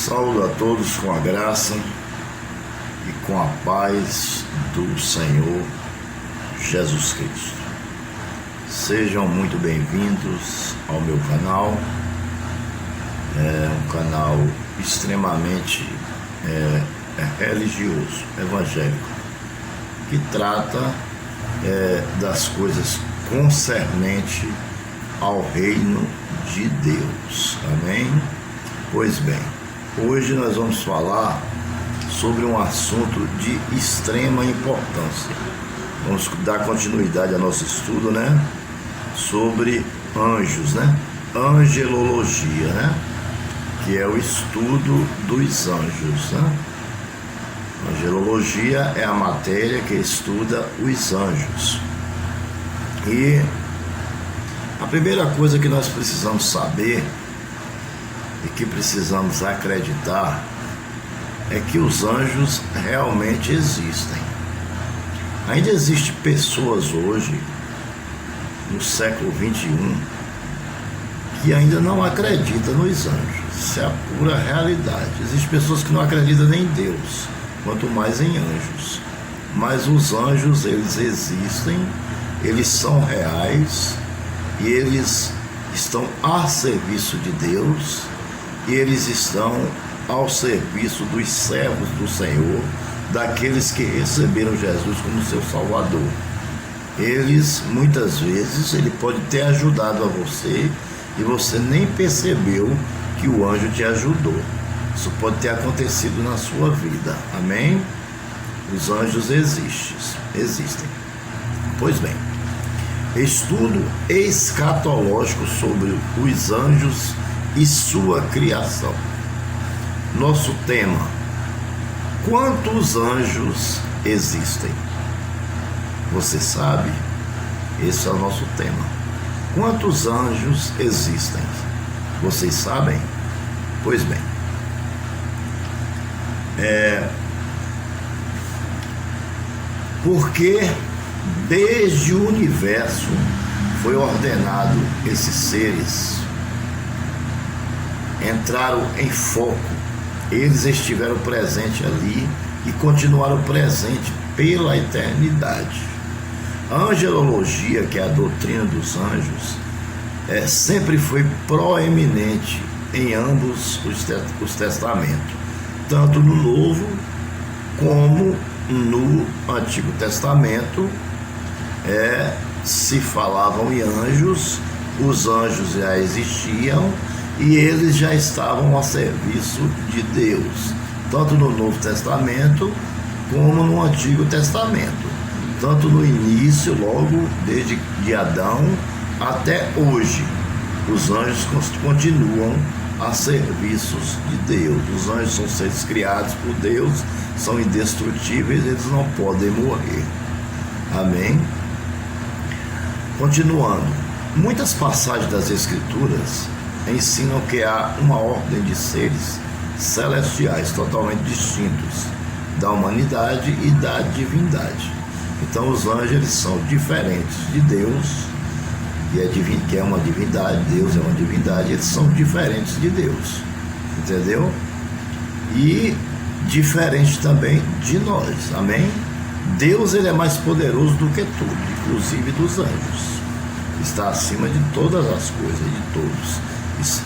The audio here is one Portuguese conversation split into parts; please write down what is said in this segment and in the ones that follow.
Saúdo a todos com a graça e com a paz do Senhor Jesus Cristo. Sejam muito bem-vindos ao meu canal. É um canal extremamente religioso, evangélico, que trata das coisas concernentes ao reino de Deus. Amém? Pois bem, hoje nós vamos falar sobre um assunto de extrema importância. Vamos dar continuidade ao nosso estudo, né? Sobre anjos, né? Angelologia, né? Que é o estudo dos anjos, né? Angelologia é a matéria que estuda os anjos. E a primeira coisa que nós precisamos saber e que precisamos acreditar é que os anjos realmente existem. Ainda existem pessoas hoje, no século XXI, que ainda não acreditam nos anjos. Isso é a pura realidade. Existem pessoas que não acreditam nem em Deus, quanto mais em anjos. Mas os anjos, eles existem, eles são reais e eles estão a serviço de Deus. E eles estão ao serviço dos servos do Senhor, daqueles que receberam Jesus como seu Salvador. Eles, muitas vezes, ele pode ter ajudado a você e você nem percebeu que o anjo te ajudou. Isso pode ter acontecido na sua vida. Amém? Os anjos existem. Pois bem, estudo escatológico sobre os anjos e sua criação. Nosso tema: quantos anjos existem? Você sabe? Esse é o nosso tema. Quantos anjos existem? Vocês sabem? Pois bem, porque desde o universo foi ordenado esses seres entraram em foco, eles estiveram presentes ali e continuaram presentes pela eternidade. A angelologia, que é a doutrina dos anjos, sempre foi proeminente em ambos os testamentos, tanto no Novo como no Antigo Testamento. Se falavam em anjos, os anjos já existiam e eles já estavam a serviço de Deus, tanto no Novo Testamento como no Antigo Testamento, tanto no início, logo desde de Adão até hoje. Os anjos continuam a serviços de Deus. Os anjos são seres criados por Deus, são indestrutíveis, eles não podem morrer. Amém? Continuando, muitas passagens das Escrituras ensinam que há uma ordem de seres celestiais totalmente distintos da humanidade e da divindade. Então os anjos, eles são diferentes de Deus, que é uma divindade. Deus é uma divindade, eles são diferentes de Deus, entendeu? E diferente também de nós. Amém? Deus, ele é mais poderoso do que tudo, inclusive dos anjos. Está acima de todas as coisas, de todos,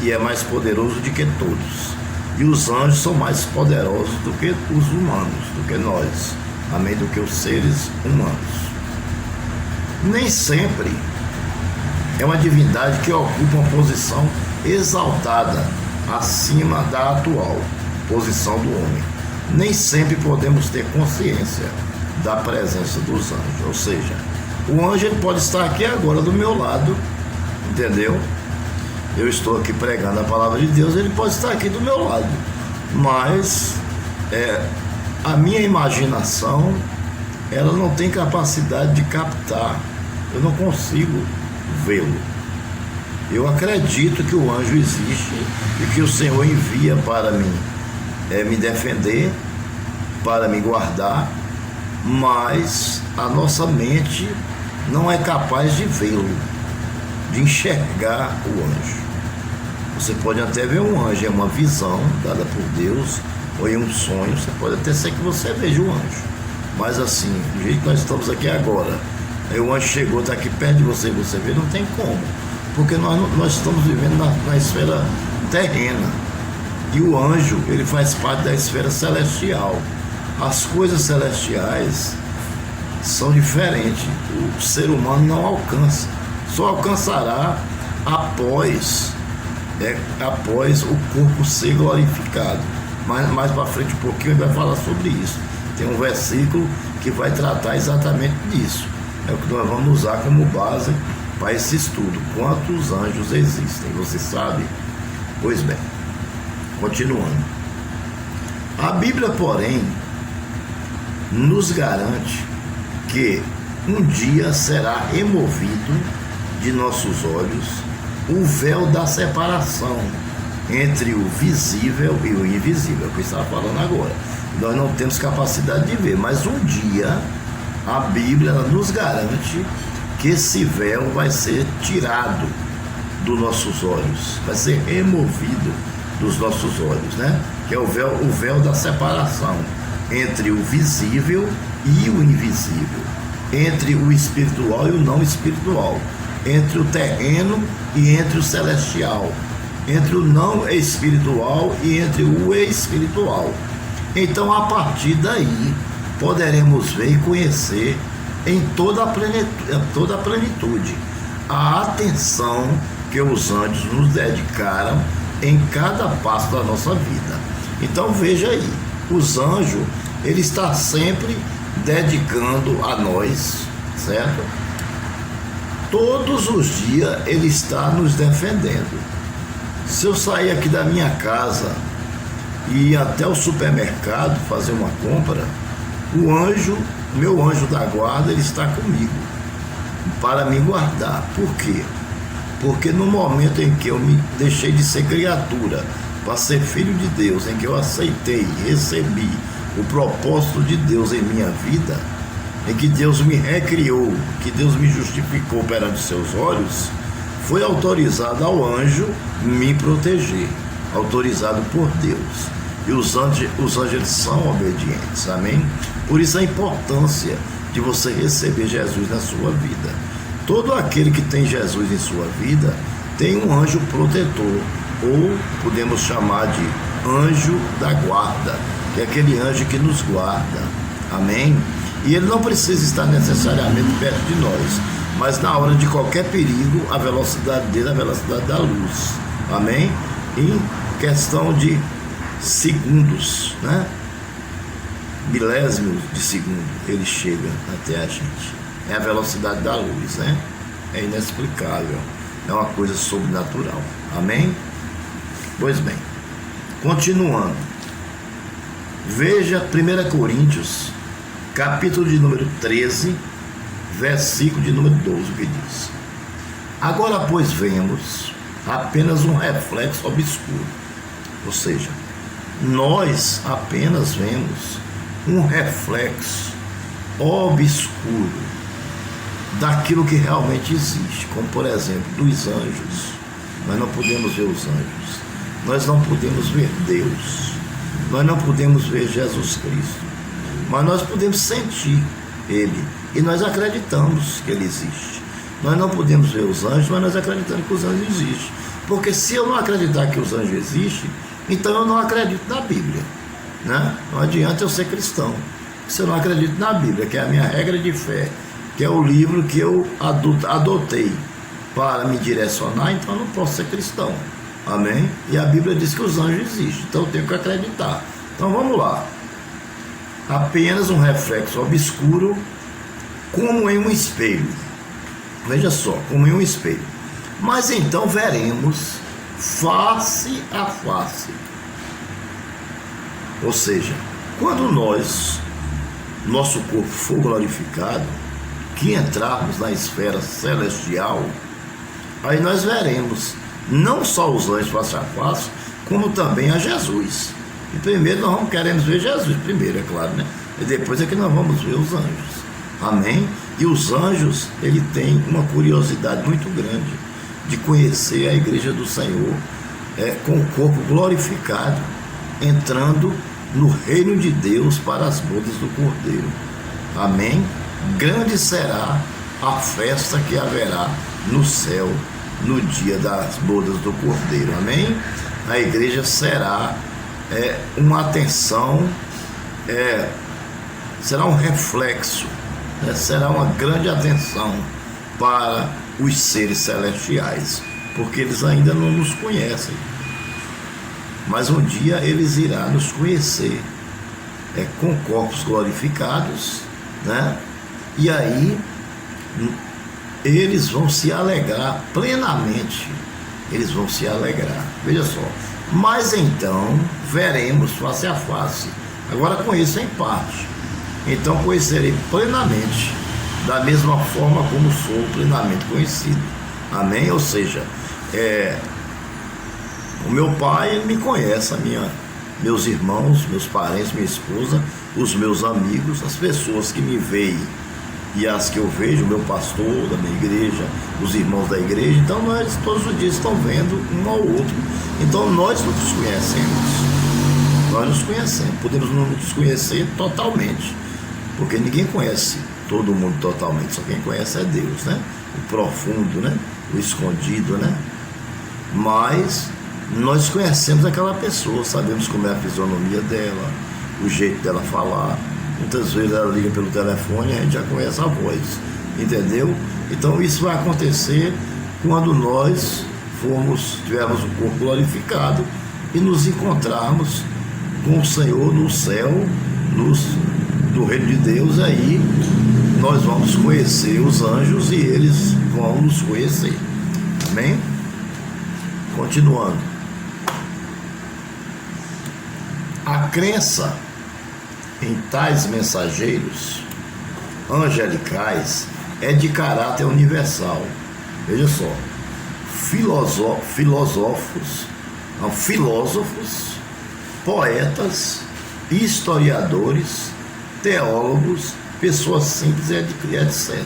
e é mais poderoso do que todos. E os anjos são mais poderosos do que os humanos, do que nós, amém, do que os seres humanos. Nem sempre é uma divindade que ocupa uma posição exaltada acima da atual posição do homem. Nem sempre podemos ter consciência da presença dos anjos. Ou seja, o anjo, ele pode estar aqui agora do meu lado, entendeu? Eu estou aqui pregando a palavra de Deus, ele pode estar aqui do meu lado, mas a minha imaginação, ela não tem capacidade de captar. Eu não consigo vê-lo. Eu acredito que o anjo existe e que o Senhor envia para mim me defender, para me guardar, mas a nossa mente não é capaz de vê-lo, de enxergar o anjo. Você pode até ver um anjo, é uma visão dada por Deus, ou em um sonho, você pode até ser que você veja o anjo. Mas assim, do jeito que nós estamos aqui agora, aí o anjo chegou, está aqui perto de você e você vê, não tem como. Porque nós estamos vivendo na esfera terrena. E o anjo, ele faz parte da esfera celestial. As coisas celestiais são diferentes. O ser humano não alcança. Só alcançará após o corpo ser glorificado. Mas mais para frente um pouquinho ele vai falar sobre isso. Tem um versículo que vai tratar exatamente disso. É o que nós vamos usar como base para esse estudo. Quantos anjos existem? Você sabe? Pois bem, continuando. A Bíblia, porém, nos garante que um dia será removido de nossos olhos o véu da separação entre o visível e o invisível, que eu estava falando agora. Nós não temos capacidade de ver, mas um dia a Bíblia nos garante que esse véu vai ser tirado dos nossos olhos, vai ser removido dos nossos olhos, né? Que é o véu da separação entre o visível e o invisível, entre o espiritual e o não espiritual, entre o terreno e entre o celestial, entre o não espiritual e entre o espiritual. Então, a partir daí, poderemos ver e conhecer em toda a plenitude a atenção que os anjos nos dedicaram em cada passo da nossa vida. Então, veja aí, os anjos, ele está sempre dedicando a nós, certo? Todos os dias ele está nos defendendo. Se eu sair aqui da minha casa e ir até o supermercado fazer uma compra, meu anjo da guarda, ele está comigo para me guardar. Por quê? Porque no momento em que eu me deixei de ser criatura para ser filho de Deus, em que eu aceitei, recebi o propósito de Deus em minha vida, em que Deus me recriou, que Deus me justificou perante seus olhos, foi autorizado ao anjo me proteger, autorizado por Deus. E os anjos eles são obedientes, amém? Por isso a importância de você receber Jesus na sua vida. Todo aquele que tem Jesus em sua vida tem um anjo protetor, ou podemos chamar de anjo da guarda, que é aquele anjo que nos guarda, amém? E ele não precisa estar necessariamente perto de nós, mas na hora de qualquer perigo, a velocidade dele é a velocidade da luz, amém? Em questão de segundos, né? Milésimos de segundo, ele chega até a gente. É a velocidade da luz, né? É inexplicável, é uma coisa sobrenatural, amém? Pois bem, continuando, veja 1 Coríntios, capítulo de número 13, versículo de número 12, que diz: agora, pois, vemos apenas um reflexo obscuro, ou seja, nós apenas vemos um reflexo obscuro daquilo que realmente existe, como por exemplo dos anjos. Nós não podemos ver os anjos, nós não podemos ver Deus, nós não podemos ver Jesus Cristo, mas nós podemos sentir Ele, e nós acreditamos que Ele existe. Nós não podemos ver os anjos, mas nós acreditamos que os anjos existem, porque se eu não acreditar que os anjos existem, então eu não acredito na Bíblia, né? Não adianta eu ser cristão se eu não acredito na Bíblia, que é a minha regra de fé, que é o livro que eu adotei para me direcionar. Então eu não posso ser cristão, amém? E a Bíblia diz que os anjos existem, então eu tenho que acreditar. Então vamos lá. Apenas um reflexo obscuro, como em um espelho. Veja só, como em um espelho. Mas então veremos face a face. Ou seja, quando nosso corpo for glorificado, que entrarmos na esfera celestial, aí nós veremos não só os anjos face a face, como também a Jesus. E primeiro nós queremos ver Jesus, primeiro, é claro, né? E depois é que nós vamos ver os anjos, amém? E os anjos, ele tem uma curiosidade muito grande de conhecer a igreja do Senhor, com o corpo glorificado, entrando no reino de Deus para as bodas do Cordeiro. Amém? Grande será a festa que haverá no céu no dia das bodas do Cordeiro. Amém? A igreja será uma atenção, será um reflexo, será uma grande atenção para os seres celestiais, porque eles ainda não nos conhecem, mas um dia eles irão nos conhecer, com corpos glorificados, né? E aí eles vão se alegrar plenamente, eles vão se alegrar, veja só. Mas então veremos face a face. Agora conheço em parte, então conhecerei plenamente, da mesma forma como sou plenamente conhecido. Amém? Ou seja, o meu pai me conhece, meus irmãos, meus parentes, minha esposa, os meus amigos, as pessoas que me veem e as que eu vejo, o meu pastor da minha igreja, os irmãos da igreja. Então nós todos os dias estamos vendo um ao outro. Então nós nos conhecemos. Nós nos conhecemos. Podemos não nos conhecer totalmente, porque ninguém conhece todo mundo totalmente. Só quem conhece é Deus, né? O profundo, né? O escondido, né? Mas nós conhecemos aquela pessoa, sabemos como é a fisionomia dela, o jeito dela falar. Muitas vezes ela liga pelo telefone e a gente já conhece a voz, entendeu? Então isso vai acontecer quando nós tivermos o corpo glorificado e nos encontrarmos com o Senhor no céu, no reino de Deus. Aí nós vamos conhecer os anjos e eles vão nos conhecer. Amém? Continuando. A crença em tais mensageiros angelicais é de caráter universal. Veja só, filósofos, poetas, historiadores, teólogos, pessoas simples, etc.,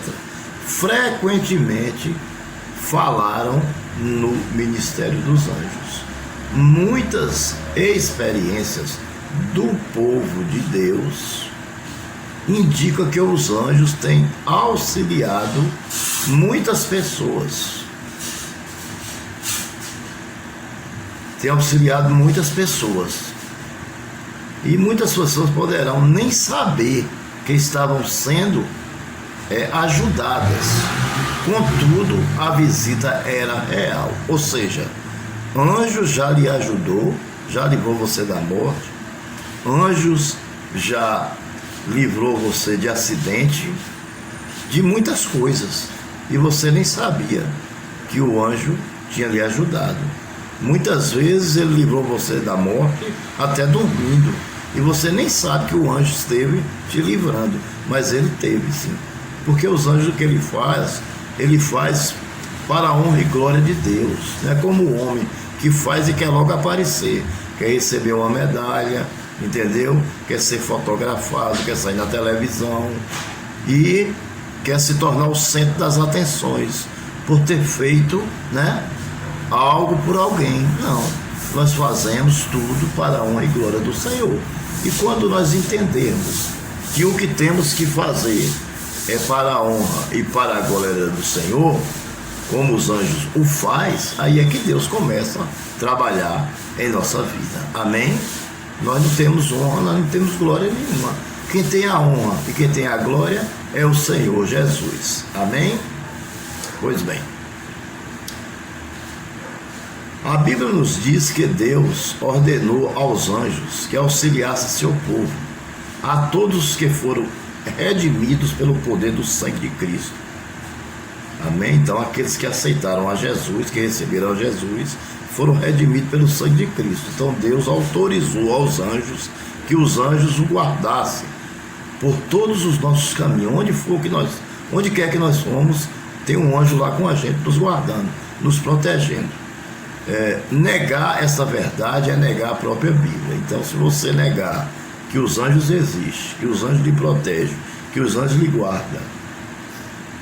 frequentemente falaram no ministério dos anjos. Muitas experiências do povo de Deus indicam que os anjos têm auxiliado muitas pessoas. E muitas pessoas poderão nem saber que estavam sendo ajudadas. Contudo, a visita era real. Ou seja, anjos já lhe ajudou, já livrou você da morte. Anjos já livrou você de acidente, de muitas coisas, e você nem sabia que o anjo tinha lhe ajudado. Muitas vezes ele livrou você da morte até dormindo, e você nem sabe que o anjo esteve te livrando, mas ele teve sim, porque os anjos, o que ele faz para a honra e glória de Deus. Não é como o homem que faz e quer logo aparecer, quer receber uma medalha, entendeu? Quer ser fotografado, quer sair na televisão e quer se tornar o centro das atenções por ter feito, né, algo por alguém. Não, nós fazemos tudo para a honra e glória do Senhor. E quando nós entendermos que o que temos que fazer é para a honra e para a glória do Senhor, como os anjos o faz, aí é que Deus começa a trabalhar em nossa vida. Amém? Nós não temos honra, nós não temos glória nenhuma. Quem tem a honra e quem tem a glória é o Senhor Jesus. Amém? Pois bem, a Bíblia nos diz que Deus ordenou aos anjos que auxiliassem seu povo, a todos os que foram redimidos pelo poder do sangue de Cristo. Amém? Então aqueles que aceitaram a Jesus, que receberam a Jesus, foram redimidos pelo sangue de Cristo. Então Deus autorizou aos anjos que os anjos o guardassem por todos os nossos caminhos. Onde quer que nós fomos, tem um anjo lá com a gente, nos guardando, nos protegendo. Negar essa verdade é negar a própria Bíblia. Então, se você negar que os anjos existem, que os anjos lhe protegem, que os anjos lhe guardam,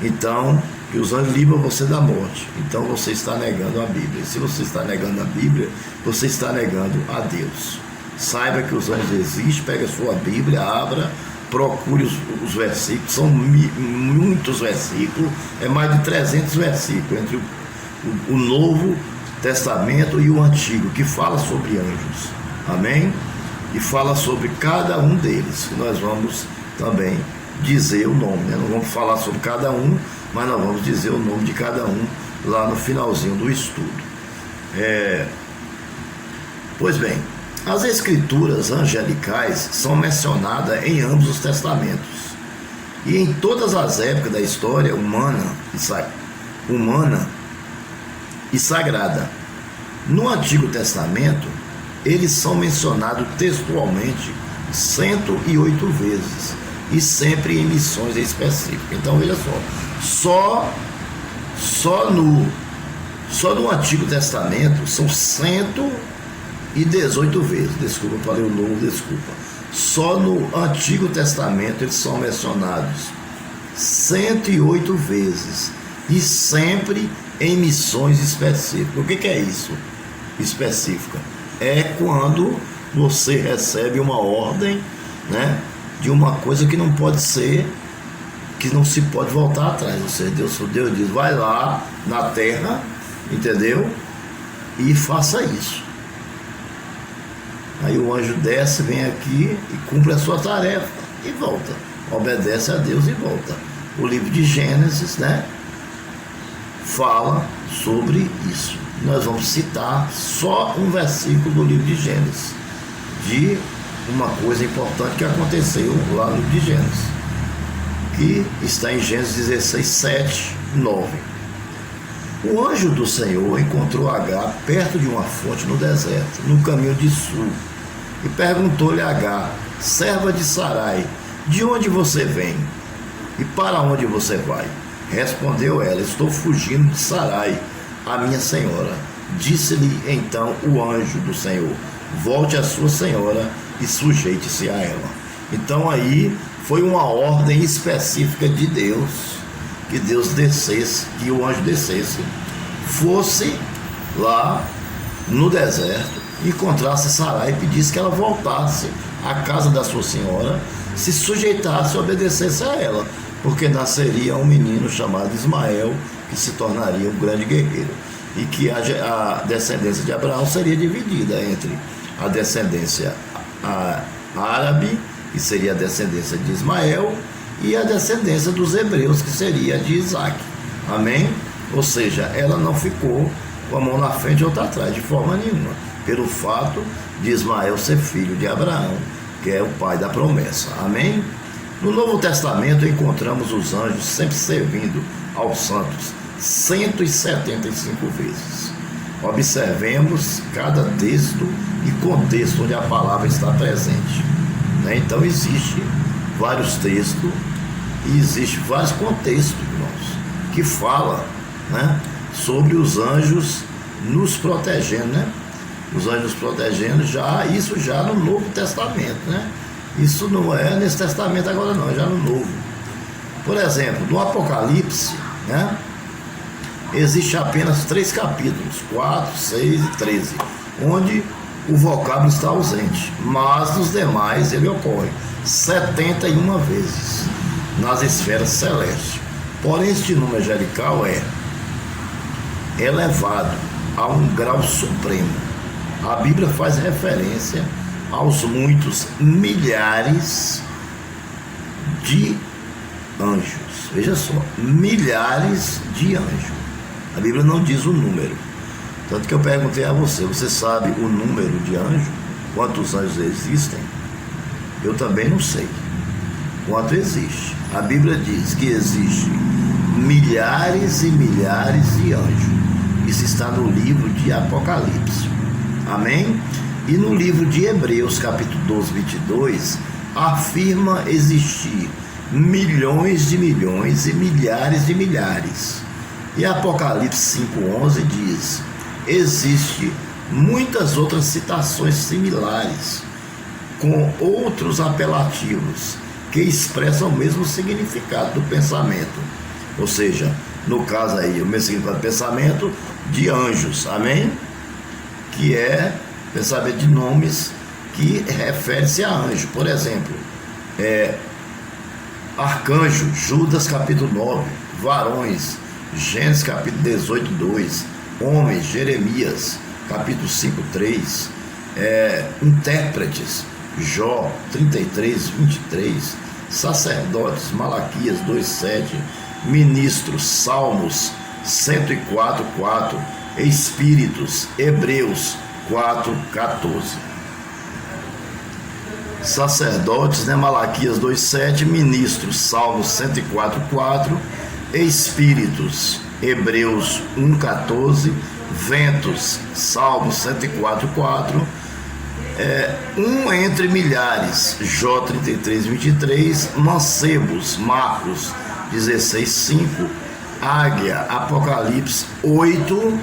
então que os anjos livram você da morte. Então você está negando a Bíblia. E se você está negando a Bíblia, você está negando a Deus. Saiba que os anjos existem, pega a sua Bíblia, abra, procure os versículos, são muitos versículos, é mais de 300 versículos entre o Novo Testamento e o Antigo, que fala sobre anjos, amém? E fala sobre cada um deles, que nós vamos também dizer o nome, né? Não vamos falar sobre cada um, mas nós vamos dizer o nome de cada um lá no finalzinho do estudo. Pois bem, as escrituras angelicais são mencionadas em ambos os testamentos e em todas as épocas da história humana e sagrada. No Antigo Testamento, eles são mencionados textualmente 108 vezes e sempre em missões específicas. Então veja só no Antigo Testamento são 118 vezes, desculpa, eu falei o Novo, desculpa. Só no Antigo Testamento eles são mencionados 108 vezes e sempre em missões específicas. O que é isso? Específica. É quando você recebe uma ordem, né, de uma coisa que não pode ser, que não se pode voltar atrás. Ou seja, Deus diz, vai lá na terra, entendeu? E faça isso. Aí o anjo desce, vem aqui e cumpre a sua tarefa e volta. Obedece a Deus e volta. O livro de Gênesis, né, fala sobre isso. Nós vamos citar só um versículo do livro de Gênesis, de uma coisa importante que aconteceu lá no livro de Gênesis, que está em Gênesis 16, 7, 9. O anjo do Senhor encontrou Agar perto de uma fonte no deserto, no caminho de sul, e perguntou-lhe a Agar, serva de Sarai, de onde você vem e para onde você vai? Respondeu ela, estou fugindo de Sarai, a minha senhora. Disse-lhe então o anjo do Senhor, volte a sua senhora e sujeite-se a ela. Então aí foi uma ordem específica de Deus, que Deus descesse, que o anjo descesse, fosse lá no deserto, encontrasse Sarai e pedisse que ela voltasse à casa da sua senhora, se sujeitasse e obedecesse a ela, porque nasceria um menino chamado Ismael, que se tornaria um grande guerreiro, e que a descendência de Abraão seria dividida entre a descendência árabe, que seria a descendência de Ismael, e a descendência dos hebreus, que seria de Isaac. Amém? Ou seja, ela não ficou com a mão na frente e outra atrás, de forma nenhuma, pelo fato de Ismael ser filho de Abraão, que é o pai da promessa. Amém? No Novo Testamento encontramos os anjos sempre servindo aos santos 175 vezes. Observemos cada texto e contexto onde a palavra está presente, né? Então existe vários textos e existe vários contextos, irmãos, que fala, né, sobre os anjos nos protegendo, né? Os anjos protegendo, isso já no Novo Testamento, né? Isso não é nesse testamento agora não, é já no Novo. Por exemplo, no Apocalipse, né, existe apenas 3 capítulos, 4, 6 e 13, onde o vocábulo está ausente, mas nos demais ele ocorre 71 vezes nas esferas celestes. Porém, este número angelical é elevado a um grau supremo. A Bíblia faz referência aos muitos milhares de anjos. Veja só, milhares de anjos. A Bíblia não diz o número. Tanto que eu perguntei a você, você sabe o número de anjos? Quantos anjos existem? Eu também não sei quanto existe. A Bíblia diz que existe milhares e milhares de anjos. Isso está no livro de Apocalipse. Amém? E no livro de Hebreus, capítulo 12, 22, afirma existir milhões de milhões e milhares de milhares. E Apocalipse 5,11 diz, existe muitas outras citações similares, com outros apelativos, que expressam o mesmo significado do pensamento. Ou seja, no caso aí, o meu significado de pensamento, de anjos, amém? Que é pensamento de nomes que refere-se a anjo. Por exemplo, arcanjo, Judas capítulo 9, varões, Gênesis capítulo 18, 2, homens, Jeremias capítulo 5, 3, intérpretes, Jó 33, 23, sacerdotes, Malaquias 2, 7, ministros, Salmos 104, 4, espíritos, Hebreus 4, 14. Sacerdotes, Malaquias 2, 7, ministros, Salmos 104, 4, espíritos, Hebreus 1, 14, ventos, Salmos 104, 4, um entre milhares, Jó 33, 23, mancebos, Marcos 16, 5, águia, Apocalipse 8,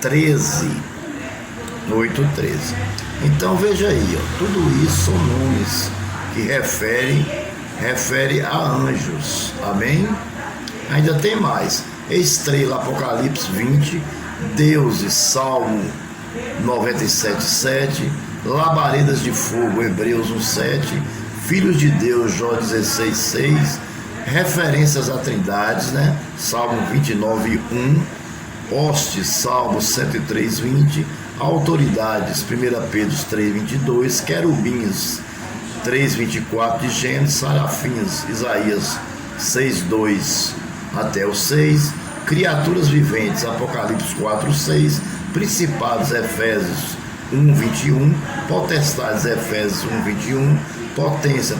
13. Então veja aí, tudo isso são nomes que refere a anjos, amém? Ainda tem mais, estrela, Apocalipse 20, deuses, Salmo 97, 7, labaredas de fogo, Hebreus 1, 7, filhos de Deus, Jó 16, 6, referências a trindades, Salmo 29, 1, hostes, Salmo 103, 20, autoridades, 1 Pedro 3, 22, querubins, 3, 24 de Gênesis, serafins, Isaías 6, 2 até o 6, criaturas viventes, Apocalipse 4, 6, principados, Efésios 1, 21, potestades, Efésios 1, 21, potência, 1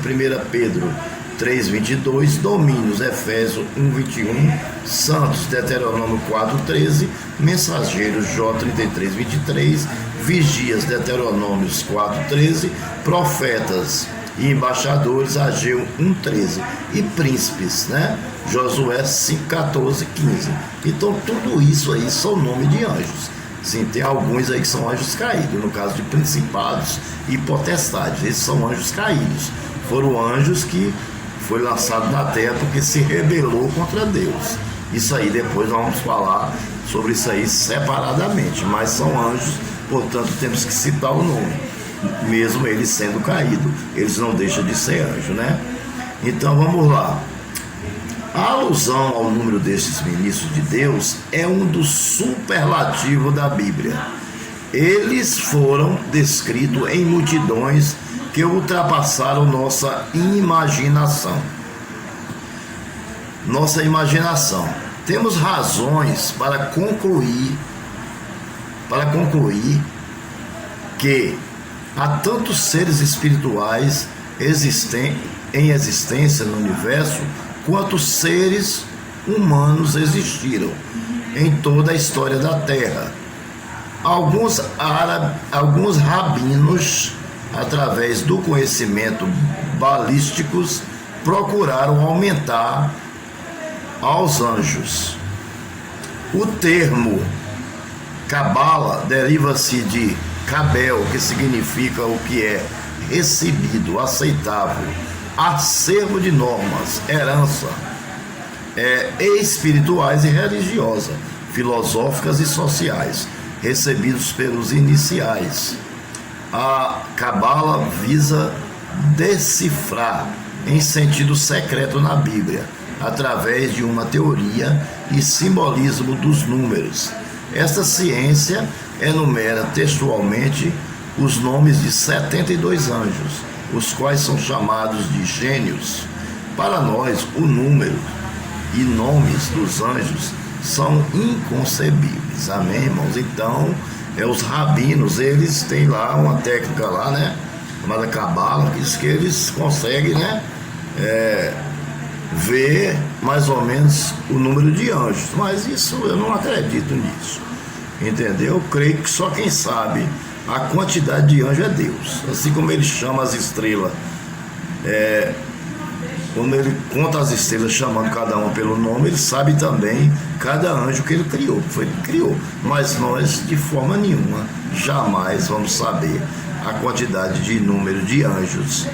Pedro 3, 22, domínios, Efésios 1, 21, santos, Deuteronômio 4, 13, mensageiros, Jó 33, 23, vigias, Deuteronômios 4, 13, profetas e embaixadores, Ageu 1, 13, e príncipes, Josué 5, 14, 15. Então tudo isso aí são nomes de anjos. Sim, tem alguns aí que são anjos caídos, no caso de principados e potestades, esses são anjos caídos, foram anjos que foi lançado na terra porque se rebelou contra Deus. Isso aí depois nós vamos falar sobre isso aí separadamente, mas são anjos, portanto temos que citar o nome, mesmo eles sendo caídos, eles não deixam de ser anjo, Então vamos lá. A alusão ao número destes ministros de Deus é um dos superlativos da Bíblia. Eles foram descritos em multidões que ultrapassaram nossa imaginação. Temos razões para concluir que há tantos seres espirituais em existência no universo quantos seres humanos existiram em toda a história da Terra. Alguns rabinos, através do conhecimento balísticos, procuraram aumentar aos anjos. O termo Cabala deriva-se de Cabel, que significa o que é recebido, aceitável, acervo de normas, herança, espirituais e religiosas, filosóficas e sociais, recebidos pelos iniciais. A Cabala visa decifrar em sentido secreto na Bíblia, através de uma teoria e simbolismo dos números. Esta ciência enumera textualmente os nomes de 72 anjos, os quais são chamados de gênios. Para nós, o número e nomes dos anjos são inconcebíveis, amém, irmãos? Então, os rabinos, eles têm lá uma técnica lá, chamada Cabala, que diz que eles conseguem, ver mais ou menos o número de anjos, mas isso eu não acredito nisso, entendeu? Eu creio que só quem sabe a quantidade de anjos é Deus, assim como ele chama as estrelas, quando ele conta as estrelas chamando cada uma pelo nome, ele sabe também cada anjo que ele criou, foi ele que criou, mas nós de forma nenhuma jamais vamos saber a quantidade de número de anjos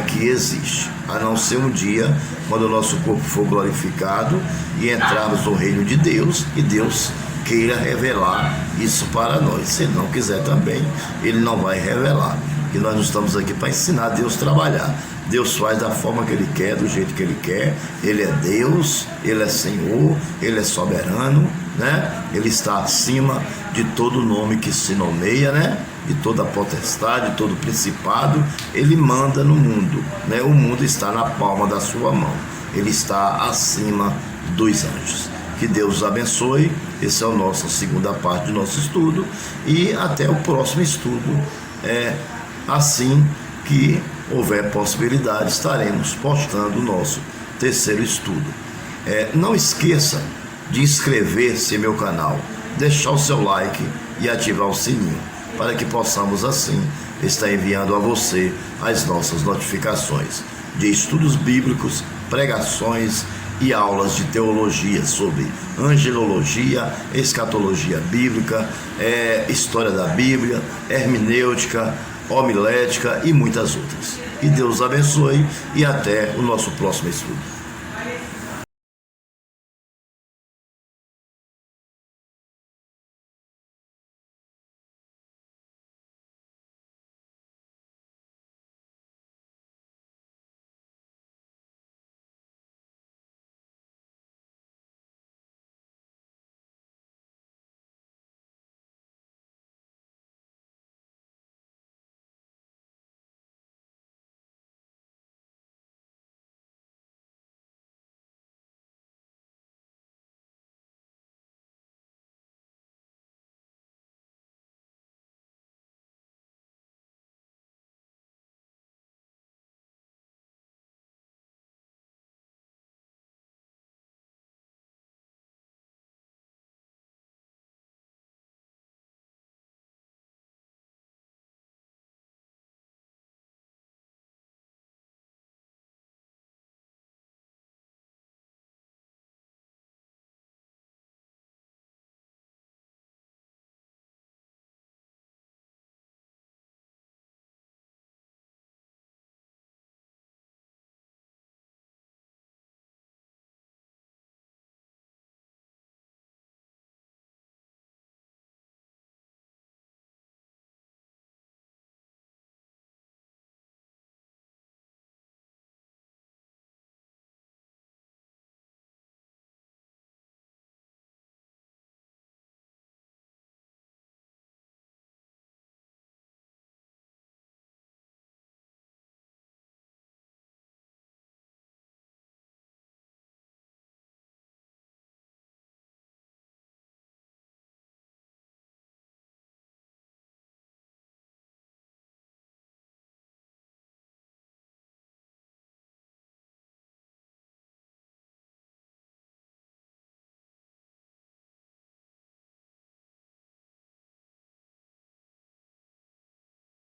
que existe, a não ser um dia quando o nosso corpo for glorificado e entrarmos no reino de Deus e Deus queira revelar isso para nós. Se não quiser também, ele não vai revelar, que nós não estamos aqui para ensinar Deus a trabalhar. Deus faz da forma que ele quer, do jeito que ele quer. Ele é Deus, ele é Senhor, ele é soberano, né? Ele está acima de todo nome que se nomeia, né? De toda potestade, de todo principado. Ele manda no mundo, né? O mundo está na palma da sua mão. Ele está acima dos anjos. Que Deus os abençoe. Essa é a nossa segunda parte do nosso estudo. E até o próximo estudo. Assim que houver possibilidade, estaremos postando o nosso terceiro estudo. Não esqueça de inscrever-se em meu canal, deixar o seu like e ativar o sininho, para que possamos assim estar enviando a você as nossas notificações de estudos bíblicos, pregações e aulas de teologia sobre angelologia, escatologia bíblica, história da Bíblia, hermenêutica, homilética e muitas outras. Que Deus abençoe e até o nosso próximo estudo.